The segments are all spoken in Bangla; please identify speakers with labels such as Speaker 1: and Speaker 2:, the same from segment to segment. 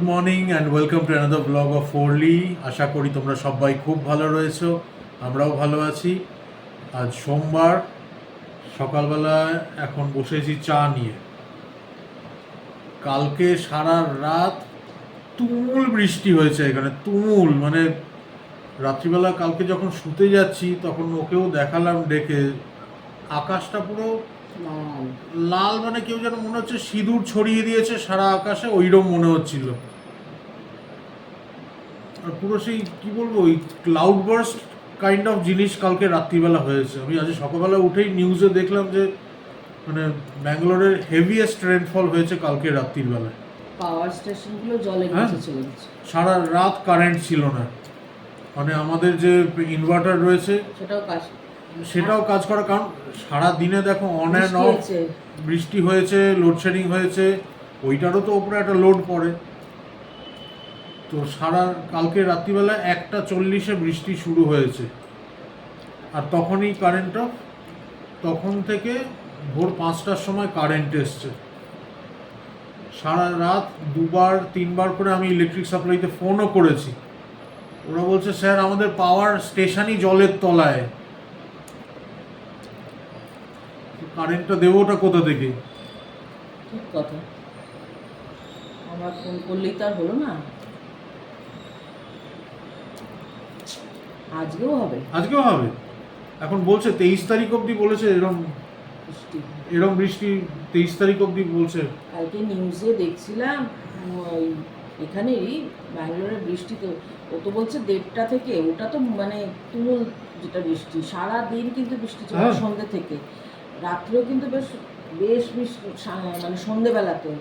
Speaker 1: Morning and welcome to another blog of ফোরলি। আশা করি তোমরা সবাই খুব ভালো রয়েছো, আমরাও ভালো আছি। আজ সোমবার সকালবেলায় এখন বসেছি চা নিয়ে। কালকে সারা রাত তুমুল বৃষ্টি হয়েছে এখানে, তুমুল মানে রাত্রিবেলা কালকে যখন শুতে যাচ্ছি তখন ওকেও দেখালাম ডেকে, আকাশটা পুরো লাল, মানে কেউ যেন মনে হচ্ছে সিঁদুর ছড়িয়ে দিয়েছে সারা আকাশে, ওইরকম মনে হচ্ছিল। আর পুরো সেই কী বলবো, ওই ক্লাউড বার্স্ট কাইন্ড অফ জিনিস কালকে রাত্রিবেলা হয়েছে। আমি আজ সকালবেলা উঠেই নিউজে দেখলাম যে মানে ব্যাঙ্গালোরের হেভিয়েস্ট রেনফল হয়েছে কালকে রাত্রির বেলায়।
Speaker 2: পাওয়ার স্টেশনগুলো জলে নিচে চলে গেছে,
Speaker 1: সারা রাত কারেন্ট ছিল না, মানে আমাদের যে ইনভার্টার রয়েছে সেটাও কাজ করা, কারণ সারা দিনে দেখো অন অ্যান্ড অফ বৃষ্টি হয়েছে, লোডশেডিং হয়েছে, ওইটারও তো ওপরে একটা লোড পড়ে। তো সারা কালকে রাত্রিবেলা 1:40 বৃষ্টি শুরু হয়েছে, আর তখনই কারেন্ট অফ। তখন থেকে ভোর 5টার সময় কারেন্ট এসছে। সারা রাত 2-3বার করে আমি ইলেকট্রিক সাপ্লাইতে ফোনও করেছি, ওরা বলছে স্যার আমাদের পাওয়ার স্টেশনই জলের তলায়, কারেন্টটা দেবোটা কোথা থেকে?
Speaker 2: ঠিক কথা, আমার ফোন করলেই তার হলো না। আজকেও হবে।
Speaker 1: এখন বলছে 23 তারিখ অবধি বলেছে, এরম বৃষ্টি 23 তারিখ অবধি বলছে।
Speaker 2: কালকে নিউজে দেখছিলাম এখানেই ব্যাঙ্গালোরের বৃষ্টি, তো ও তো বলছে 1:30 থেকে, ওটা তো মানে তুমুল যেটা বৃষ্টি, সারা দিন কিন্তু বৃষ্টি ছিল, সন্ধ্যে থেকে রাত্রেও কিন্তু বেশ বৃষ্টি, মানে সন্ধ্যেবেলাতে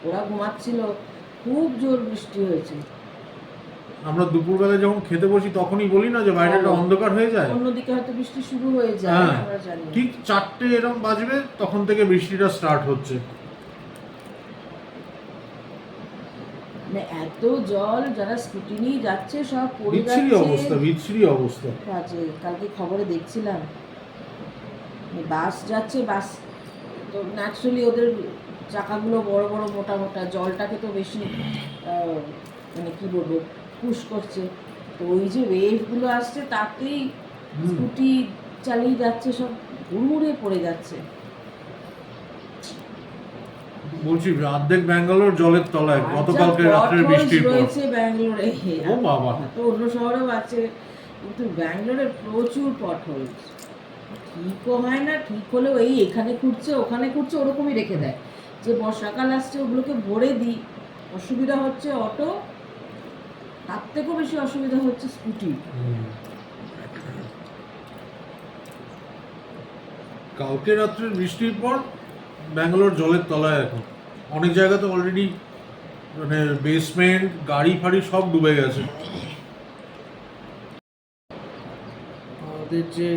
Speaker 2: ওরা ঘুমাচ্ছিল, খুব জোর বৃষ্টি হয়েছে।
Speaker 1: আমরা দুপুরবেলায় যখন খেতে বসি তখনই বলি না যে বাইরেটা অন্ধকার হয়ে যায়,
Speaker 2: অন্যদিকে হয়তো বৃষ্টি শুরু হয়ে যায়, আমরা জানি
Speaker 1: ঠিক 4টে এরকম বাজবে তখন থেকে বৃষ্টিটা স্টার্ট হচ্ছে।
Speaker 2: মানে এত জল, যারা স্কুটি নিয়ে যাচ্ছে সব পড়ে যাচ্ছে,
Speaker 1: বিচ্ছিরি অবস্থা।
Speaker 2: কালকে খবরে দেখছিলাম বাস যাচ্ছে, বাস তো ন্যাচারালি ওদের চাকাগুলো বড় বড় মোটা মোটা, জলটাকে তো বেশি মানে কি বলবো পুশ করছে, তো ওই যে ওয়েভগুলো আসছে তাতেই স্কুটি চালিয়ে যাচ্ছে, সব হুড়মুড়ে পড়ে যাচ্ছে।
Speaker 1: বলছি অর্ধেক ব্যাঙ্গালোর জলের তলায় গতকালকে রাত্রের বৃষ্টির পর।
Speaker 2: রয়েছে ব্যাঙ্গালোরে,
Speaker 1: ও বাবা,
Speaker 2: তো অন্য শহরেও আছে, কিন্তু ব্যাঙ্গালোরে প্রচুর পটহোলস, ঠিকও হয় না, ঠিক হলেও এই এখানে খুঁড়ছে ওখানে খুঁড়ছে ওরকমই রেখে দেয়। যে বর্ষাকাল আসছে ওগুলোকে ভরে দিই, অসুবিধা হচ্ছে অটো, তার থেকেও বেশি অসুবিধা হচ্ছে স্কুটি।
Speaker 1: কালকে রাত্রের বৃষ্টির পর ব্যাঙ্গালোর জলের তলায় এখন, অনেক জায়গাতে অলরেডি মানে বেসমেন্ট, গাড়ি ফাড়ি সব ডুবে গেছে।
Speaker 2: আমাদের যে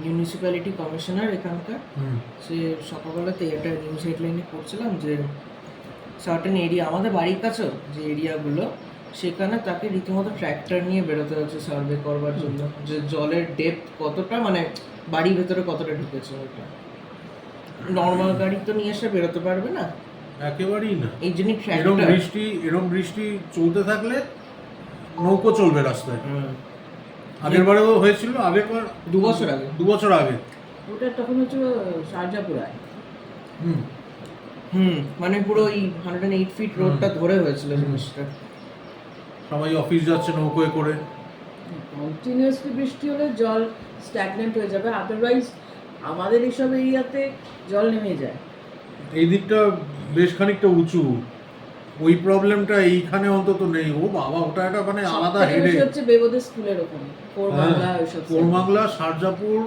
Speaker 2: মিউনিসিপ্যালিটি কমিশনার এখানকার, সে সকালবেলাতে একটা নিউজ হেডলাইনে পড়ছিলাম যে সার্টেন এরিয়া, আমাদের বাড়ির কাছেও যে এরিয়াগুলো, সেখানে তাকে রীতিমতো ট্র্যাক্টর নিয়ে বেরোতে হচ্ছে সার্ভে করবার জন্য যে জলের ডেপথ কতটা, মানে বাড়ির ভেতরে কতটা ঢুকেছে। ওটা নর্মাল গাড়ি তো নিয়ে এসে বেরোতে পারবে না,
Speaker 1: একেবারেই না।
Speaker 2: এই জন্য
Speaker 1: এরকম বৃষ্টি চলতে থাকলে নৌকো চলবে রাস্তায়। আগেরবারেও হয়েছিল, আগেরবার 2 বছর আগে
Speaker 2: ওটা তখন হচ্ছে শারজাপুরায়, মানে পুরো ওই 108 ফিট রোডটা ধরে হয়েছিল জিনিসটা।
Speaker 1: সবাই অফিস যাচ্ছে নৌকোয় করে।
Speaker 2: কন্টিনিউয়াসলি বৃষ্টি হলে জল স্ট্যাগনেন্ট হয়ে যাবে, আদারওয়াইজ আমাদের এইসব এরিয়াতে জল নেমে যায়। এই
Speaker 1: দিকটা বেশ খানিকটা উঁচু, ওই প্রবলেমটা এইখানে অন্তত নেই। ও বাবা, ওটা একটা মানে আলাদা হেডেক
Speaker 2: হচ্ছে বেবদের স্কুলের ওখানে,
Speaker 1: কোরবাংলা, শারজাপুর,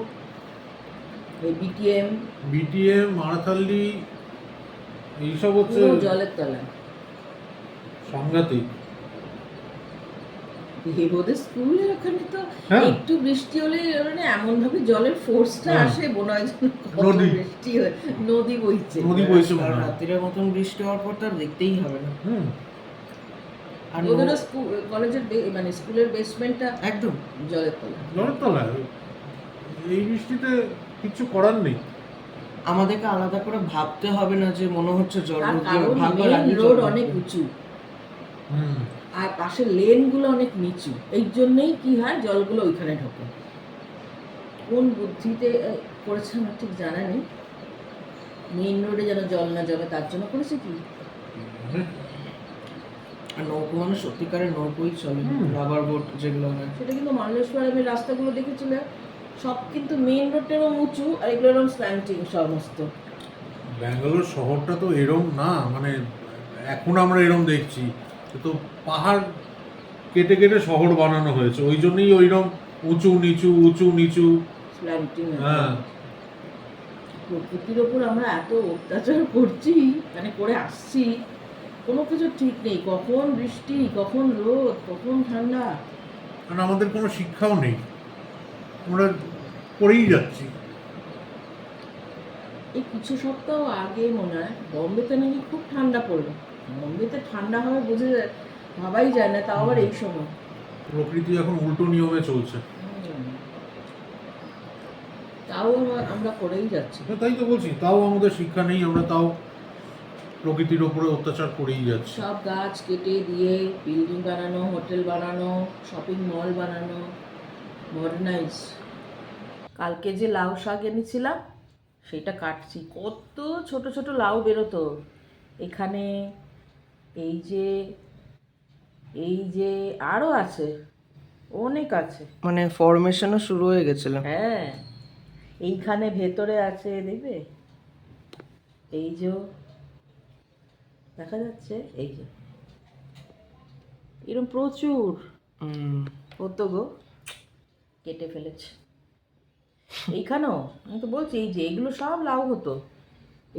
Speaker 1: বিটিএম, মারাথাল্লি, এইসব হচ্ছে
Speaker 2: জলের তলায়
Speaker 1: সাংঘাতিক।
Speaker 2: বেবদের স্কুলের ওখানে তো একটু বৃষ্টি হলে মানে এমন ভাবে জলের ফোর্সটা আসে, মনে হয় বৃষ্টি হয়, নদী বইছে। রাত্রির মতন বৃষ্টি হওয়ার পর তার দেখতেই হবে না। আর ওদের কলেজের মানে স্কুলের বেসমেন্টটা একদম জলের
Speaker 1: তলায়। এই বৃষ্টিতে কিছু করার নেই,
Speaker 2: আমাদেরকে আলাদা করে ভাবতে হবে না যে মনে হচ্ছে জল রোড অনেক উঁচু,
Speaker 1: হুম।
Speaker 3: আর পাশের লেনগুলো অনেক নিচু, এই জন্যেই কি হয় জলগুলো ওইখানে ঢোকে। কোন বুদ্ধিতে করেছে আমার ঠিক জানা নেই, মেইন রোডে যেন জল না জমে তার জন্য করেছে কি।
Speaker 2: আর নৌকো মানে সত্যিকারের নৌকোই চলে, রাবার বোট যেগুলো হয়।
Speaker 3: সেটা কিন্তু মালয়েশওয়ারের রাস্তাগুলো দেখেছিলে সব কিন্তু মেইন রোডটা এরকম উঁচু আর এগুলো এরকম স্ল্যান্টিং সমস্ত।
Speaker 1: ব্যাঙ্গালোর শহরটা তো এরম না, মানে এখন আমরা এরম দেখছি, তো পাহাড় কেটে কেটে শহর বানানো হয়েছে, ওই জন্যই ওইরকম উঁচু নিচু।
Speaker 3: স্ল্যান্টিং।
Speaker 1: হ্যাঁ।
Speaker 3: প্রকৃতির ওপর আমরা এত অত্যাচার করছি, মানে করে আসছি, কোনো কিছু ঠিক নেই, কখন বৃষ্টি, কখন রোদ, কখন ঠান্ডা।
Speaker 1: কারণ আমাদের কোনো শিক্ষাও নেই, আমরা করেই যাচ্ছি।
Speaker 3: এই কিছু সপ্তাহ আগে মনে হয় বম্বেতে নাকি খুব ঠান্ডা পড়লো। বম্বেতে ঠান্ডা হবে বুঝে ভাবাই যায় না, তাও আবার এই সময়।
Speaker 1: প্রকৃতি এখন উল্টো নিয়মে চলছে।
Speaker 3: তাও আমরা করেই যাচ্ছি।
Speaker 1: তাই তো বলছি, তাও আমাদের শিক্ষা নেই, আমরা তাও প্রকৃতির ওপরে অত্যাচার করেই যাচ্ছি।
Speaker 3: সব গাছ কেটে দিয়ে বিল্ডিং বানানো, হোটেল বানানো, শপিং মল বানানো, মডার্নাইজ। কালকে যে লাউ শাক এনেছিলাম সেটা কাটছি, কত ছোট ছোট লাউ বেরোতো এখানে। এই যে আরও আছে, অনেক আছে।
Speaker 2: মানে ফরমেশনও শুরু হয়ে গেছিল।
Speaker 3: হ্যাঁ, এইখানে ভেতরে আছে, দেখবে এই যে দেখা যাচ্ছে, এই যে এরকম প্রচুর হতো গো, কেটে ফেলেছে। এইখানেও আমি তো বলছি, এই যে এগুলো সব লাউ হতো,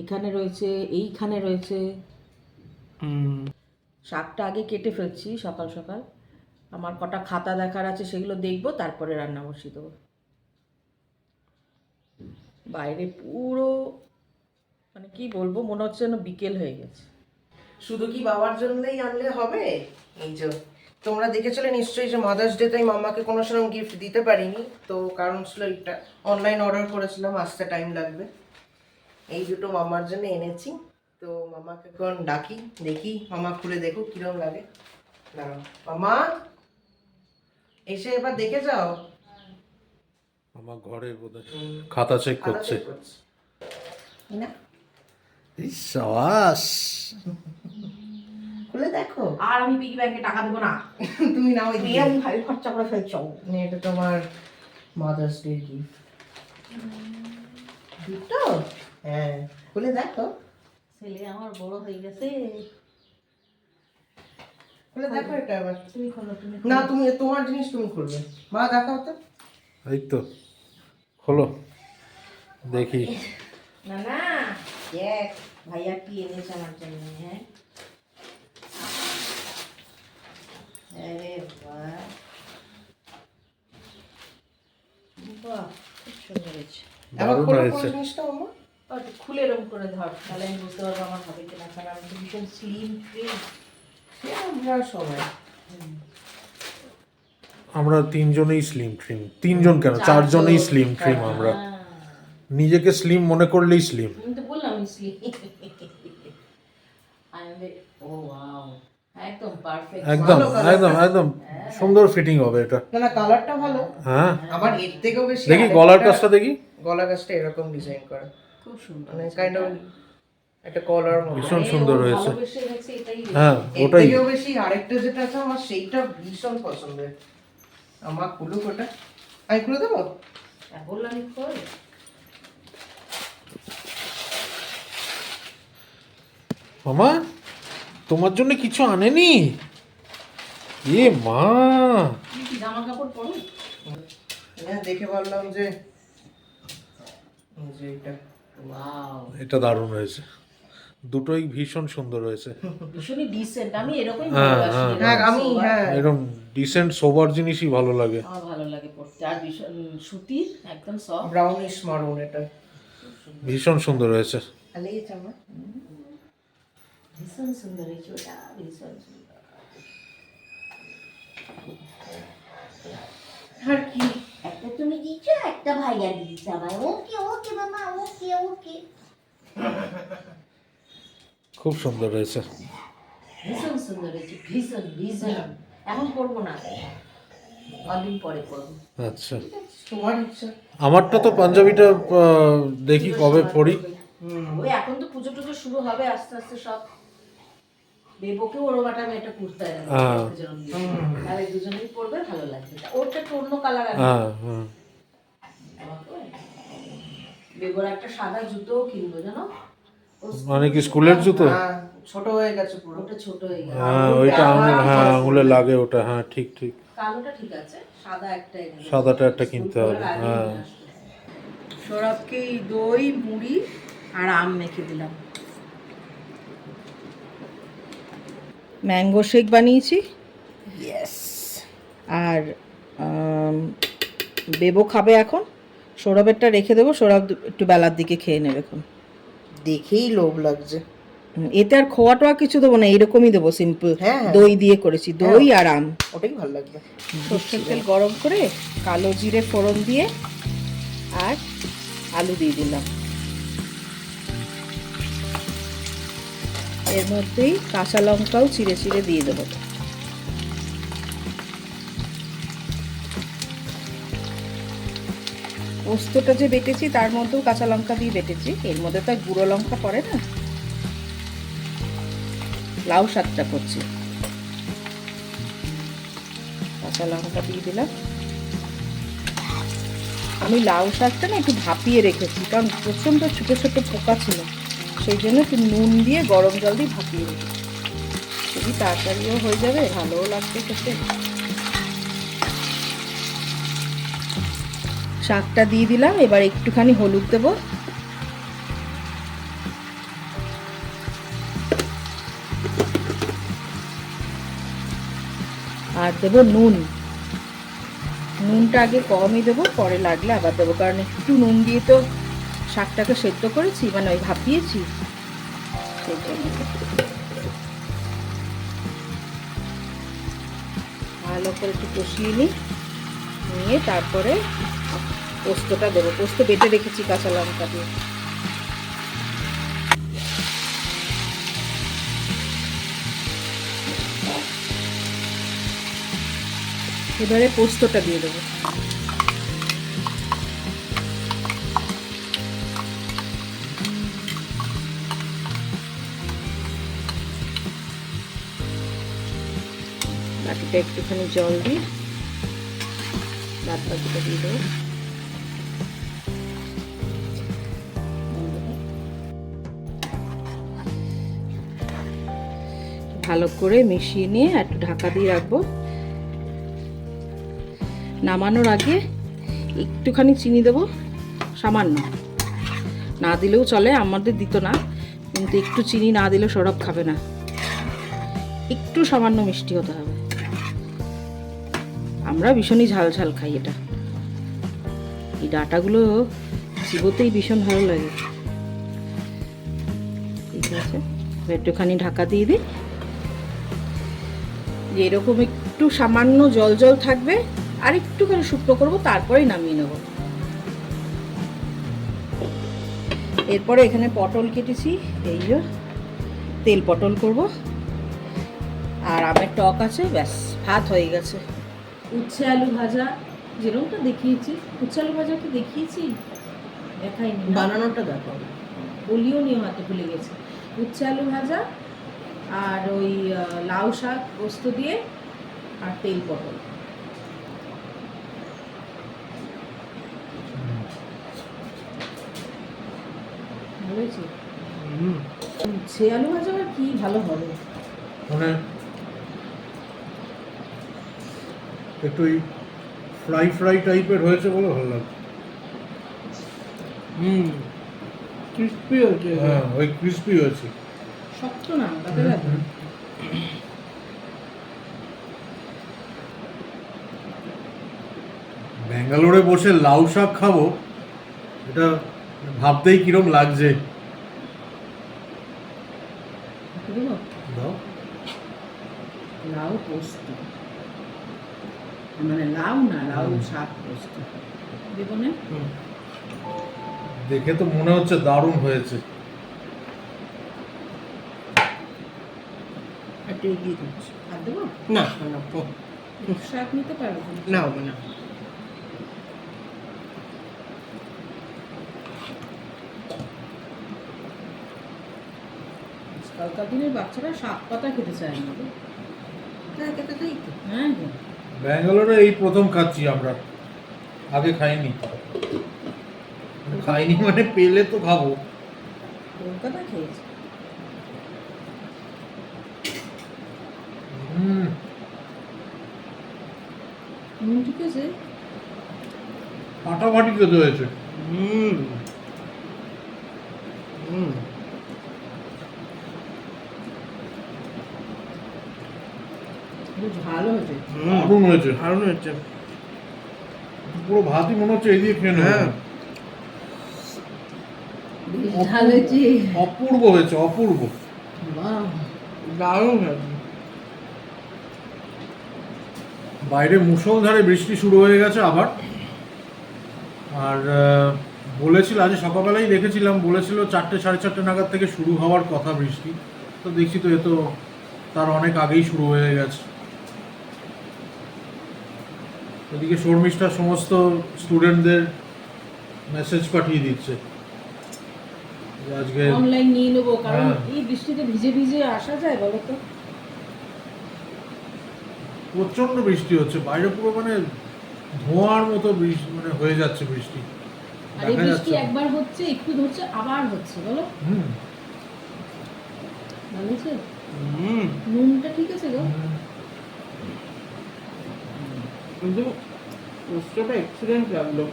Speaker 3: এখানে রয়েছে, এইখানে রয়েছে। শাকটা আগে কেটে ফেলছি সকাল সকাল, আমার কটা খাতা দেখার আছে সেগুলো দেখবো, তারপরে রান্না বসিয়ে দেবো। বাইরে পুরো মানে কি বলবো, মনে হচ্ছে যেন বিকেল হয়ে গেছে।
Speaker 2: শুধু কি বাবার জন্যই আনলে হবে? এই যে তোমরা দেখেছিলে নিশ্চয়ই যে মাদার্স ডে তাই মামাকে কোনো সেরকম গিফট দিতে পারিনি, তো কারণ ছিল এটা, অনলাইন অর্ডার করেছিলাম, আসতে টাইম লাগবে। এই দুটো মামার জন্য এনেছি, তো মামাকে এখন ডাকি, দেখি মামা খুলে দেখো কিরকম লাগে। দাঁড়াও মামা, এসে এবার দেখে যাও।
Speaker 1: আমার ঘরে বোধহয় খাতা চেক করছে।
Speaker 2: না
Speaker 1: সাবাস,
Speaker 2: খুলে দেখো।
Speaker 3: আর আমি পিগি ব্যাংকে টাকা দেবো না,
Speaker 2: তুমি নাও,
Speaker 3: এরকম ভাবে খরচা করে ফেলছো।
Speaker 2: এটা তোমার মাদার্স ডে গিফট। দুটো? হ্যাঁ, খুলে দেখো।
Speaker 3: ছেলে আমার বড় হয়ে গেছে।
Speaker 2: খুলে দেখো এটা আবার।
Speaker 3: তুমি খোলো, তুমি
Speaker 2: না, তুমি তোমার জিনিস তুমি খুলবে। মা দেখাও তো।
Speaker 1: এই তো খোলো দেখি।
Speaker 3: না না, দেখ ভাইয়া কি এনেছে আমার জন্য। হ্যাঁ, আরে বাহ, বাহ, খুব সুন্দর হয়েছে।
Speaker 2: আবার
Speaker 1: দারুণ
Speaker 2: খোলো
Speaker 1: হয়েছে।
Speaker 2: কোন জিনিসটা মামা?
Speaker 3: একটু খুলে এরকম করে ধর, তাহলে আমি বুঝতে পারবো আমার হবে কিনা, কারণ আমি তো ভীষণ স্লিম ট্রিম।
Speaker 2: আমরা সবাই
Speaker 1: আমরা তিনজনেই স্লিম ট্রিম, তিনজন কেন, চারজনেই স্লিম ট্রিম। আমরা নিজেকে স্লিম মনে করলেই স্লিম।
Speaker 3: আমি তো বললাম স্লিম। ও ওয়াও, একদম পারফেক্ট,
Speaker 1: একদম একদম একদম সুন্দর ফিটিং হবে এটা।
Speaker 2: না না, কালারটা ভালো।
Speaker 1: হ্যাঁ,
Speaker 2: আমার এর থেকেও বেশি
Speaker 1: দেখি গলার কাজটা দেখি।
Speaker 2: গলার কাজটা এরকম ডিজাইন করা,
Speaker 3: খুব সুন্দর,
Speaker 2: মানে কাইন্ড অফ একটা কলার মতো।
Speaker 1: ভীষণ সুন্দর হয়েছে।
Speaker 3: ভালোবেসে গেছে এটাই।
Speaker 1: হ্যাঁ,
Speaker 2: এর
Speaker 1: ওটাই।
Speaker 2: থেকেও বেশি আরেকটা যেটা আছে আমার সেইটা ভীষণ পছন্দের। আমার খুলুক ওটা, আমি খুলে দেবো।
Speaker 3: বললাম খোল।
Speaker 1: মামা তোমার জন্য কিছু আনেনি? এ মা,
Speaker 3: তুমি কি জামা কাপড় পরো?
Speaker 2: হ্যাঁ, দেখে বললাম যে এই যে এটা
Speaker 3: ওয়াও,
Speaker 1: এটা দারুণ হয়েছে, দুটোই ভীষণ সুন্দর হয়েছে।
Speaker 3: ভীষণই ডিসেন্ট, আমি এরকমই
Speaker 1: হ্যাঁ,
Speaker 3: ভালোবাসি।
Speaker 1: হ্যাঁ,
Speaker 2: হ্যাঁ, আমি হ্যাঁ
Speaker 1: এরকম ডিসেন্ট সোবার জিনিসই ভালো লাগে।
Speaker 3: আমার ভালো লাগে পড়তে, আর ভীষণ সুতির, একদম সফট।
Speaker 2: ব্রাউনিশ মারুন এটা।
Speaker 1: ভীষণ সুন্দর হয়েছে।
Speaker 2: লেগেছে আমার।
Speaker 3: ভীষণ সুন্দর হয়েছে ওটা, ভীষণ সুন্দর।
Speaker 2: আর কি
Speaker 4: একটা তুমি দিচ্ছো, একটা ভাইয়া দিয়েছে আবার। ওকে ওকে মামা, ওকে ওকে।
Speaker 1: খুব সুন্দর হয়েছে।
Speaker 3: ভীষণ সুন্দর হয়েছে, ভীষণ ভীষণ। এখন করবো না, কদিন পরে করবো।
Speaker 1: আচ্ছা,
Speaker 2: তোমার ইচ্ছা।
Speaker 1: আমারটা তো পাঞ্জাবিটা দেখি কবে পড়ি।
Speaker 3: ওই এখন তো পুজো টুজো শুরু হবে আস্তে আস্তে সব। বেবকে ওর বাটা আমি একটা কুর্তা এনে দেবো,
Speaker 1: হ্যাঁ।
Speaker 3: ওকে যেরকম দিয়েছি। তাহলে দুজনেই পরবে, ভালো লাগবে। ওরটা একটু অন্য কালার আছে।
Speaker 1: হ্যাঁ হ্যাঁ,
Speaker 3: বেবর একটা সাদা জুতোও কিনবো জানো।
Speaker 1: মানে কি স্কুলের জুতো?
Speaker 2: হ্যাঁ, ছোট হয়ে গেছে পুরো।
Speaker 3: ওটা ছোট হয়ে গেছে।
Speaker 1: হ্যাঁ ওইটা হ্যাঁ আঙুলে লাগে ওটা, হ্যাঁ ঠিক ঠিক।
Speaker 3: কালোটা ঠিক আছে, সাদা একটা এনে দেবো।
Speaker 1: সাদাটা একটা কিনতে হবে,
Speaker 3: স্কুল খোলার আগেই
Speaker 1: হ্যাঁ।
Speaker 3: নিয়ে আসবো। সৌরভকে এই দই মুড়ি আর আম মেখে দিলাম। ম্যাঙ্গো শেক বানিয়েছি, ইয়েস। আর বেবো খাবে এখন, সৌরভেরটা রেখে দেবো, সৌরভ একটু বেলার দিকে খেয়ে নেবে এখন।
Speaker 2: দেখেই লোভ লাগছে।
Speaker 3: এতে আর খোয়া টোয়া কিছু দেবো না, এরকমই দেবো সিম্পল।
Speaker 2: হ্যাঁ, হ্যাঁ।
Speaker 3: দই দিয়ে করেছি, দই আর আম।
Speaker 2: ওটাই ভালো লাগবে।
Speaker 3: সর্ষের তেল গরম করে কালো জিরে ফোড়ন দিয়ে আর আলু দিয়ে দিলাম। এর মধ্যেই কাঁচা লঙ্কাও চিড়ে চিড়ে দিয়ে দেবো। পোস্তটা যে বেটেছি তার মধ্যেও কাঁচা লঙ্কা দিয়ে বেটেছি, এর মধ্যে তো আর গুঁড়ো লঙ্কা পড়ে না। লাউ শাকটা করছি, কাঁচা লঙ্কা দিয়ে দিলাম। আমি লাউ শাকটা না একটু ভাপিয়ে রেখেছি, কারণ প্রচণ্ড ছোটো ছোটো পোকা ছিল, সেই জন্য একটু নুন দিয়ে গরম জল দিয়ে ভাপিয়ে রেখেছি। খুবই তাড়াতাড়িও হয়ে যাবে, ভালোও লাগবে খেতে। শাকটা দিয়ে দিলাম, এবার একটুখানি হলুদ দেবো। আর দেবো নুন। নুনটা আগে কমই দেবো, পরে লাগলে আবার দেবো, কারণ একটু নুন দিয়ে তো শাকটাকে সেদ্ধ করেছি, মানে ওই ভাপিয়েছি, সেই জন্য। ভালো করে একটু কষিয়ে নিয়ে তারপরে পোস্তটা দেবো। পোস্ত বেটে রেখেছি কাঁচা লঙ্কা দিয়ে। এবারে পোস্তটা দিয়ে দেবো। বাকিটা একটুখানি জল দিয়ে বাদ বাকিটা দিয়ে দেবো। ভালো করে মিশিয়ে নিয়ে একটু ঢাকা দিয়ে রাখবো। নামানোর আগে একটুখানি চিনি দেবো, সামান্য, না দিলেও চলে, আমাদের দিত না, কিন্তু একটু চিনি না দিলে সৌরভ খাবে না, একটু সামান্য মিষ্টি হতে হবে। আমরা ভীষণই ঝাল ঝাল খাই এটা। এই ডাঁটাগুলো চিবোতেই ভীষণ ভালো লাগে। ঠিক আছে, একটুখানি ঢাকা দিয়ে দিই, যে এরকম একটু সামান্য জল জল থাকবে, আর একটুখানি শুকনো করবো, তারপরেই নামিয়ে নেব। এরপরে এখানে পটল কেটেছি, এই যে তেল পটল করব, আর আমের টক আছে, ব্যাস ভাত হয়ে গেছে। উচ্ছে আলু ভাজা যেরকমটা দেখিয়েছি, উচ্ছে আলু ভাজা কি দেখিয়েছি? দেখাইনি,
Speaker 2: বানানোটা দেখো।
Speaker 3: বলিও নিয়ে হয়তো ভুলে গেছে। উচ্ছে আলু ভাজা আর ওই লাউ শাক পোস্ত দিয়ে আর তেল পটল। ভালো হয়েছে। উচ্ছে আলু ভাজা আর কি ভালো হবে।
Speaker 1: মানে একটু ফ্রাই ফ্রাই টাইপের হয়েছে বলে ভালো লাগছে।
Speaker 2: ক্রিস্পি হয়েছে।
Speaker 1: হ্যাঁ ওই ক্রিস্পি হয়েছে।
Speaker 3: শক্ত না তাতে লাগে।
Speaker 1: ব্যাঙ্গালোরে বসে লাউ শাক খাবো, এটা ভাবতেই কিরম লাগছে। দাও।
Speaker 3: লাউ পোস্ত, মানে লাউ না, লাউ শাক পোস্ত দেবো না।
Speaker 1: দেখে তো মনে হচ্ছে দারুণ হয়েছে।
Speaker 2: একটু এগিয়ে দিচ্ছি।
Speaker 3: আর দেবো
Speaker 2: না না
Speaker 3: শাক নিতে পারবো
Speaker 2: না হবে না।
Speaker 3: আজকালকার দিনের বাচ্চারা শাক পাতা খেতে চায় না গো।
Speaker 2: হ্যাঁ খেতে চাই তো।
Speaker 3: হ্যাঁ গো।
Speaker 1: ব্যাঙ্গালোরে এই প্রথম খাচ্ছি আমরা, আগে খাইনি। খাইনি মানে পেলে তো খাবো।
Speaker 3: কলকাতা খেয়েছি। নুন ঠিক আছে?
Speaker 1: ফাটাফাটি খেতে হয়েছে।
Speaker 2: হুম হুম
Speaker 3: বেশ ভালো হয়েছে।
Speaker 1: দারুণ হয়েছে,
Speaker 2: দারুণ হচ্ছে।
Speaker 1: পুরো ভাতই মনে হচ্ছে এই দিয়ে খেয়ে নেবো।
Speaker 2: হ্যাঁ।
Speaker 3: বেশ ঝাল হয়েছে।
Speaker 1: অপূর্ব হয়েছে, অপূর্ব।
Speaker 3: বাহ,
Speaker 2: দারুণ হয়েছে।
Speaker 1: বাইরে মুষলধারে বৃষ্টি শুরু হয়ে গেছে আবার। আর বলেছিল আজ সকালবেলাই দেখেছিলাম, বলেছিল 4টে 4:30 নাগাদ থেকে শুরু হওয়ার কথা বৃষ্টি। তো দেখছি তো এ তো তার অনেক আগেই শুরু হয়ে গেছে। এদিকে শর্মিষ্ঠা সমস্ত স্টুডেন্টদের মেসেজ পাঠিয়ে দিচ্ছে যে আজকে
Speaker 3: অনলাইন নিয়ে নেবো, কারণ
Speaker 1: হ্যাঁ।
Speaker 3: এই বৃষ্টিতে ভিজে ভিজে আসা যায় বলো তো?
Speaker 1: প্রচন্ড বৃষ্টি হচ্ছে বাইরে, পুরো মানে ধোঁয়ার মতো বৃষ্টি মানে হয়ে যাচ্ছে বৃষ্টি,
Speaker 3: আর এই
Speaker 1: দেখা
Speaker 3: বৃষ্টি
Speaker 1: যাচ্ছে।
Speaker 3: একবার হচ্ছে, একটু ধরছে, আবার হচ্ছে, বলো
Speaker 1: হুম
Speaker 3: ভালো হয়েছে?
Speaker 2: হুম
Speaker 3: নুনটা ঠিক আছে গো?
Speaker 2: কিন্তু পোস্টটা এক্সিলেন্ট লাগলো।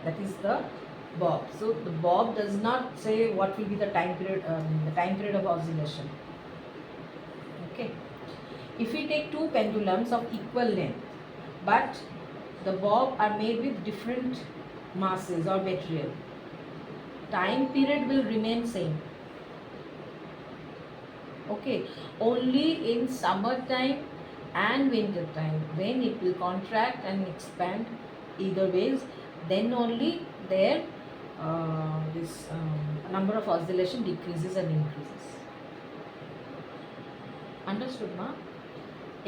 Speaker 3: That is the bob. So the bob does not say what will be the time period of oscillation. Okay. If we take two pendulums of equal length, but the bob are made with different masses or material, time period will remain same. Okay. Only in summertime and winter time, when it will contract and expand either ways, then only their this number of oscillation decreases and increases. Understood, ma?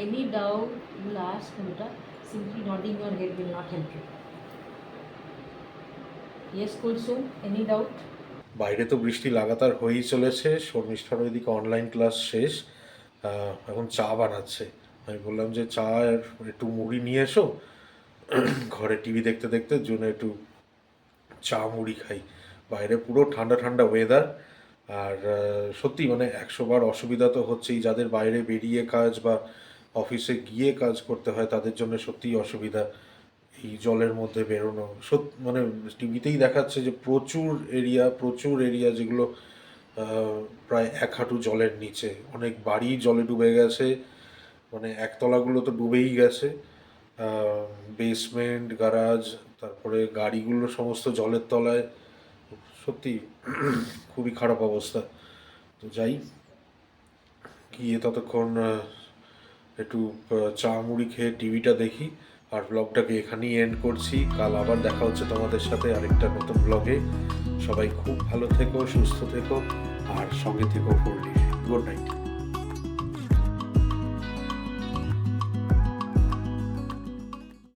Speaker 3: Any doubt you will ask, Nita. Simply nodding your head will not help you. Yes, Kulsum, any doubt?
Speaker 1: বাইরে তো বৃষ্টি লাগাতার হয়েই চলেছে। শর্মিষ্ঠার ওইদিকে অনলাইন ক্লাস শেষ, এখন চা বানাচ্ছে। আমি বললাম যে চা আর একটু মুড়ি নিয়ে এসো, ঘরে টিভি দেখতে দেখতে জন্য একটু চা মুড়ি খাই। বাইরে পুরো ঠান্ডা ঠান্ডা ওয়েদার। আর সত্যি মানে 100 বার অসুবিধা তো হচ্ছেই, যাদের বাইরে বেরিয়ে কাজ বা অফিসে গিয়ে কাজ করতে হয় তাদের জন্য সত্যিই অসুবিধা এই জলের মধ্যে বেরোনো। মানে টিভিতেই দেখাচ্ছে যে প্রচুর এরিয়া যেগুলো প্রায় 1 হাঁটু জলের নিচে, অনেক বাড়ি জলে ডুবে গেছে, মানে একতলাগুলো তো ডুবেই গেছে, বেসমেন্ট, গ্যারাজ, তারপরে গাড়িগুলো সমস্ত জলের তলায়। সত্যি খুবই খারাপ অবস্থা। তো যাই গিয়ে ততক্ষণ একটু চা মুড়ি খেয়ে টিভিটা দেখি, আর ব্লগটাকে এখানেই এন্ড করছি। কাল আবার দেখা হচ্ছে তোমাদের সাথে আরেকটা নতুন ব্লগে। সবাই খুব ভালো থেকো, সুস্থ থেকো, আর সঙ্গে থেকো ফুললি। Good night.